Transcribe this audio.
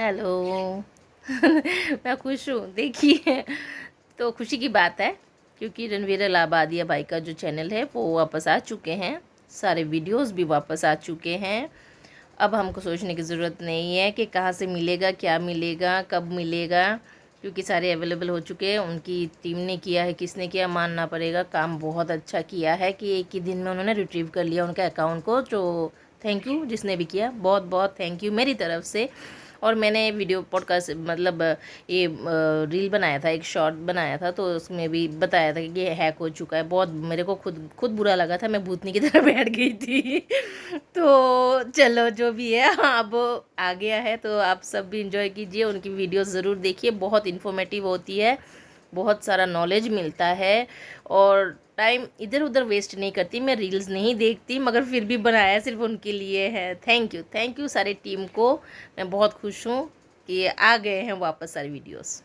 Hello. मैं खुश हूँ। देखिए, तो खुशी की बात है क्योंकि रणवीर इलाहाबादिया भाई का जो चैनल है वो वापस आ चुके हैं। सारे वीडियोस भी वापस आ चुके हैं। अब हमको सोचने की ज़रूरत नहीं है कि कहाँ से मिलेगा, क्या मिलेगा, कब मिलेगा, क्योंकि सारे अवेलेबल हो चुके हैं। उनकी टीम ने किया है, किसने किया मानना पड़ेगा, काम बहुत अच्छा किया है कि एक ही दिन में उन्होंने रिट्रीव कर लिया उनके अकाउंट को। तो थैंक यू जिसने भी किया, बहुत बहुत थैंक यू मेरी तरफ से। और मैंने वीडियो पॉडकास्ट मतलब ये रील बनाया था, एक शॉर्ट बनाया था, तो उसमें भी बताया था कि ये हैक हो चुका है। बहुत मेरे को खुद खुद बुरा लगा था, मैं भूतनी की तरह बैठ गई थी। तो चलो जो भी है, अब आ गया है तो आप सब भी इंजॉय कीजिए, उनकी वीडियो ज़रूर देखिए, बहुत इन्फॉर्मेटिव होती है, बहुत सारा नॉलेज मिलता है। और टाइम इधर उधर वेस्ट नहीं करती, मैं रील्स नहीं देखती, मगर फिर भी बनाया सिर्फ उनके लिए है। थैंक यू सारी टीम को। मैं बहुत खुश हूँ कि आ गए हैं वापस सारे वीडियोस।